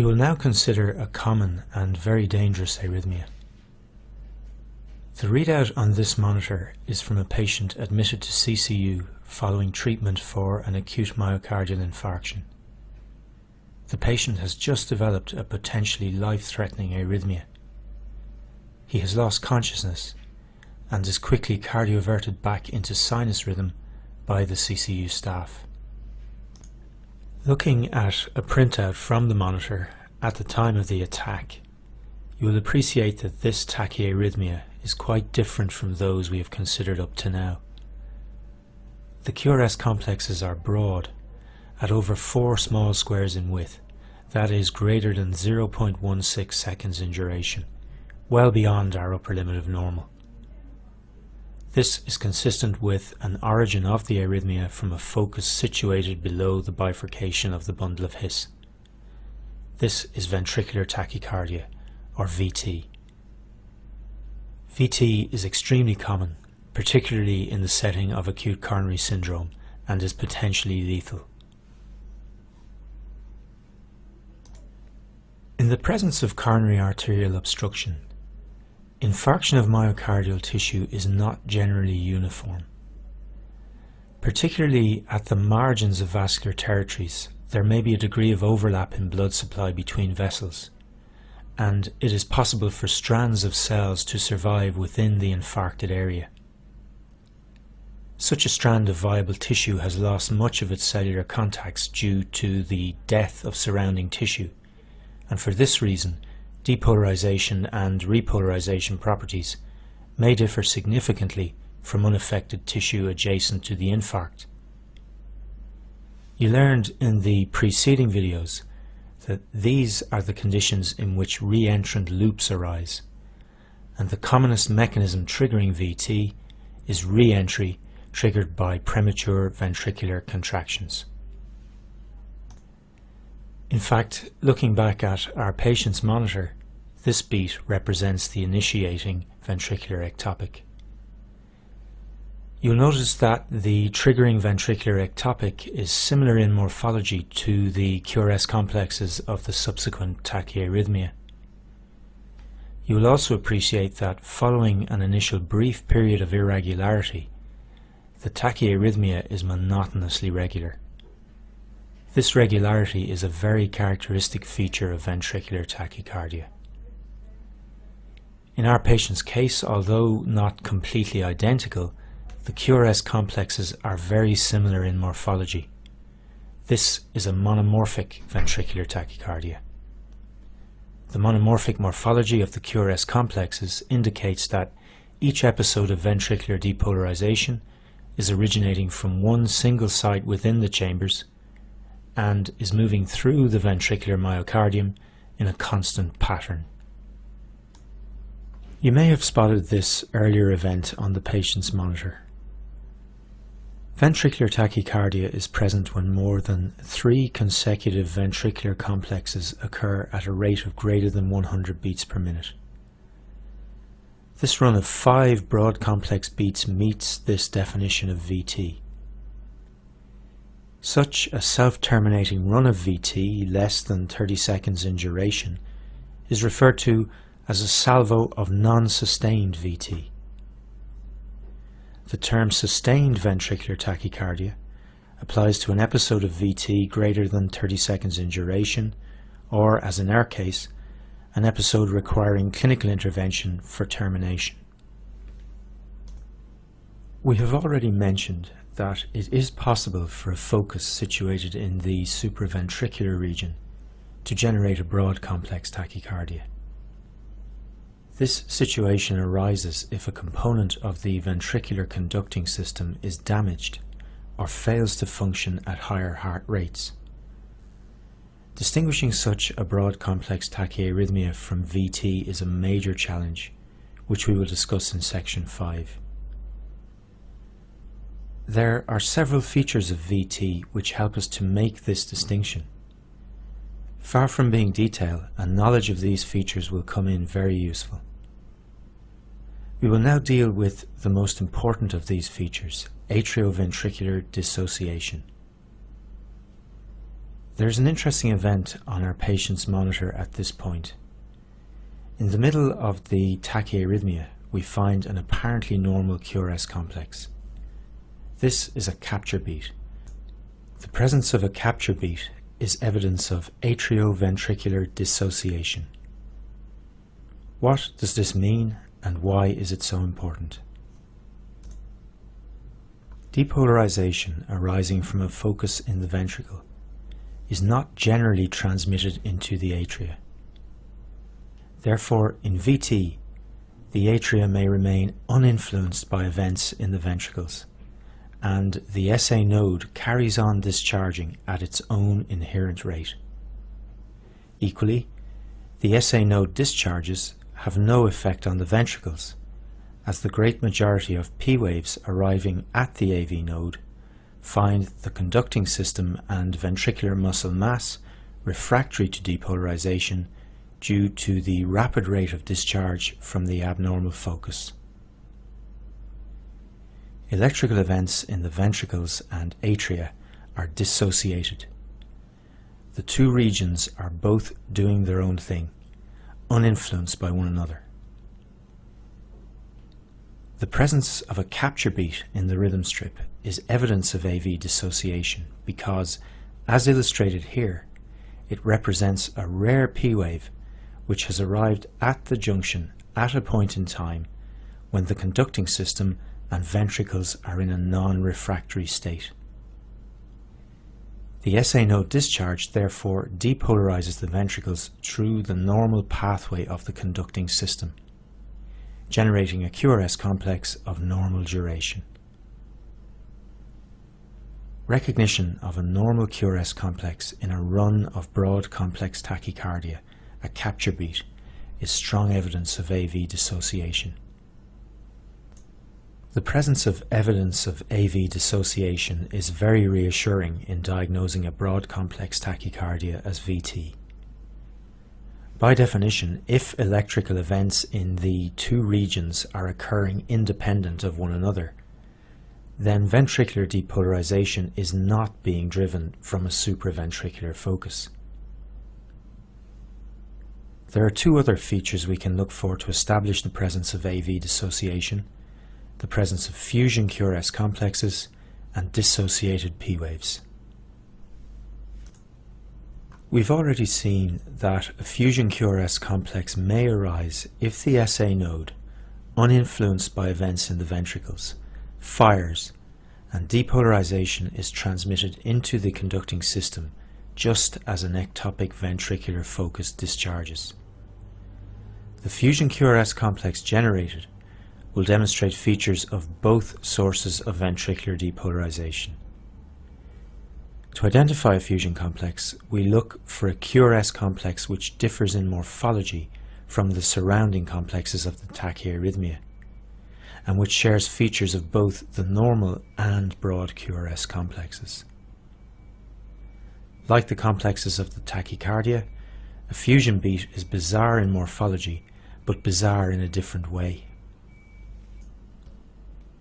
will now consider a common and very dangerous arrhythmia. The readout on this monitor is from a patient admitted to CCU following treatment for an acute myocardial infarction. The patient has just developed a potentially life-threatening arrhythmia. He has lost consciousness and is quickly cardioverted back into sinus rhythm by the CCU staff. Looking at a printout from the monitor at the time of the attack, you will appreciate that this tachyarrhythmia is quite different from those we have considered up to now. The QRS complexes are broad, at over 4 small squares in width, that is greater than 0.16 seconds in duration, well beyond our upper limit of normal. This is consistent with an origin of the arrhythmia from a focus situated below the bifurcation of the bundle of His. This is ventricular tachycardia, or VT. VT is extremely common, particularly in the setting of acute coronary syndrome, and is potentially lethal. In the presence of coronary arterial obstruction, infarction of myocardial tissue is not generally uniform. Particularly at the margins of vascular territories, there may be a degree of overlap in blood supply between vessels, and it is possible for strands of cells to survive within the infarcted area. Such a strand of viable tissue has lost much of its cellular contacts due to the death of surrounding tissue, and for this reason, depolarization and repolarization properties may differ significantly from unaffected tissue adjacent to the infarct. You learned in the preceding videos that these are the conditions in which reentrant loops arise, and the commonest mechanism triggering VT is re-entry triggered by premature ventricular contractions. In fact, looking back at our patient's monitor, this beat represents the initiating ventricular ectopic. You'll notice that the triggering ventricular ectopic is similar in morphology to the QRS complexes of the subsequent tachyarrhythmia. You will also appreciate that following an initial brief period of irregularity, the tachyarrhythmia is monotonously regular. This regularity is a very characteristic feature of ventricular tachycardia. In our patient's case, although not completely identical, the QRS complexes are very similar in morphology. This is a monomorphic ventricular tachycardia. The monomorphic morphology of the QRS complexes indicates that each episode of ventricular depolarization is originating from one single site within the chambers and is moving through the ventricular myocardium in a constant pattern. You may have spotted this earlier event on the patient's monitor. Ventricular tachycardia is present when more than 3 consecutive ventricular complexes occur at a rate of greater than 100 beats per minute. This run of 5 broad complex beats meets this definition of VT. Such a self-terminating run of VT, less than 30 seconds in duration, is referred to as a salvo of non-sustained VT. The term sustained ventricular tachycardia applies to an episode of VT greater than 30 seconds in duration, or, as in our case, an episode requiring clinical intervention for termination. We have already mentioned that it is possible for a focus situated in the supraventricular region to generate a broad complex tachycardia. This situation arises if a component of the ventricular conducting system is damaged or fails to function at higher heart rates. Distinguishing such a broad complex tachyarrhythmia from VT is a major challenge, which we will discuss in section 5. There are several features of VT which help us to make this distinction. Far from being detailed, a knowledge of these features will come in very useful. We will now deal with the most important of these features, atrioventricular dissociation. There's an interesting event on our patient's monitor at this point. In the middle of the tachyarrhythmia, we find an apparently normal QRS complex. This is a capture beat. The presence of a capture beat is evidence of atrioventricular dissociation. What does this mean, and why is it so important? Depolarization arising from a focus in the ventricle is not generally transmitted into the atria. Therefore, in VT, the atria may remain uninfluenced by events in the ventricles, and the SA node carries on discharging at its own inherent rate. Equally, the SA node discharges have no effect on the ventricles, as the great majority of P waves arriving at the AV node find the conducting system and ventricular muscle mass refractory to depolarization due to the rapid rate of discharge from the abnormal focus. Electrical events in the ventricles and atria are dissociated. The two regions are both doing their own thing, uninfluenced by one another. The presence of a capture beat in the rhythm strip is evidence of AV dissociation because, as illustrated here, it represents a rare P wave which has arrived at the junction at a point in time when the conducting system and ventricles are in a non-refractory state. The SA node discharge therefore depolarizes the ventricles through the normal pathway of the conducting system, generating a QRS complex of normal duration. Recognition of a normal QRS complex in a run of broad complex tachycardia, a capture beat, is strong evidence of AV dissociation. The presence of evidence of AV dissociation is very reassuring in diagnosing a broad complex tachycardia as VT. By definition, if electrical events in the two regions are occurring independent of one another, then ventricular depolarization is not being driven from a supraventricular focus. There are two other features we can look for to establish the presence of AV dissociation: the presence of fusion QRS complexes and dissociated P waves. We've already seen that a fusion QRS complex may arise if the SA node, uninfluenced by events in the ventricles, fires and depolarization is transmitted into the conducting system just as an ectopic ventricular focus discharges. The fusion QRS complex generated will demonstrate features of both sources of ventricular depolarization. To identify a fusion complex, we look for a QRS complex which differs in morphology from the surrounding complexes of the tachyarrhythmia, and which shares features of both the normal and broad QRS complexes. Like the complexes of the tachycardia, a fusion beat is bizarre in morphology, but bizarre in a different way.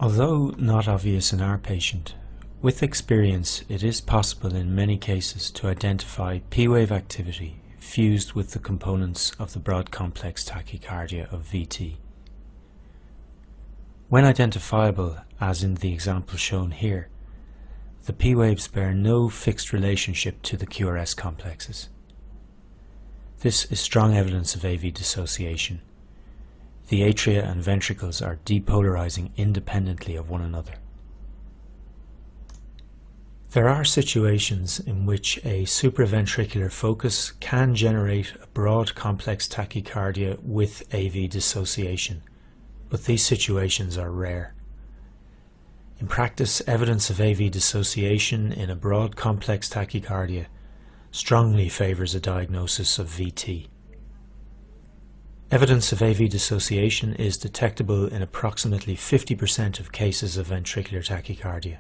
Although not obvious in our patient, with experience it is possible in many cases to identify P-wave activity fused with the components of the broad complex tachycardia of VT. When identifiable, as in the example shown here, the P-waves bear no fixed relationship to the QRS complexes. This is strong evidence of AV dissociation. The atria and ventricles are depolarizing independently of one another. There are situations in which a supraventricular focus can generate a broad complex tachycardia with AV dissociation, but these situations are rare. In practice, evidence of AV dissociation in a broad complex tachycardia strongly favors a diagnosis of VT. Evidence of AV dissociation is detectable in approximately 50% of cases of ventricular tachycardia.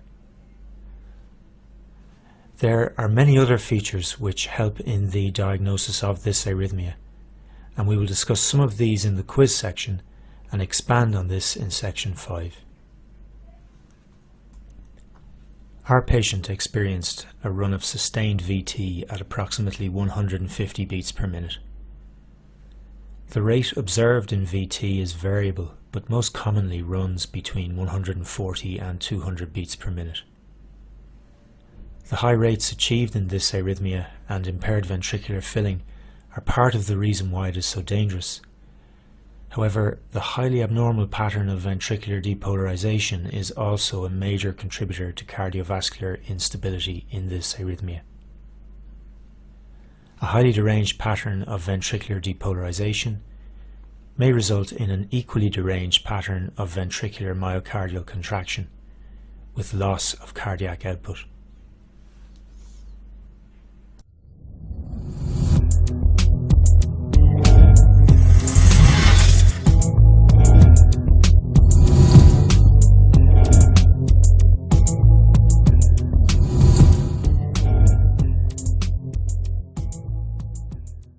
There are many other features which help in the diagnosis of this arrhythmia, and we will discuss some of these in the quiz section and expand on this in section 5. Our patient experienced a run of sustained VT at approximately 150 beats per minute. The rate observed in VT is variable, but most commonly runs between 140 and 200 beats per minute. The high rates achieved in this arrhythmia and impaired ventricular filling are part of the reason why it is so dangerous. However, the highly abnormal pattern of ventricular depolarization is also a major contributor to cardiovascular instability in this arrhythmia. A highly deranged pattern of ventricular depolarization may result in an equally deranged pattern of ventricular myocardial contraction with loss of cardiac output.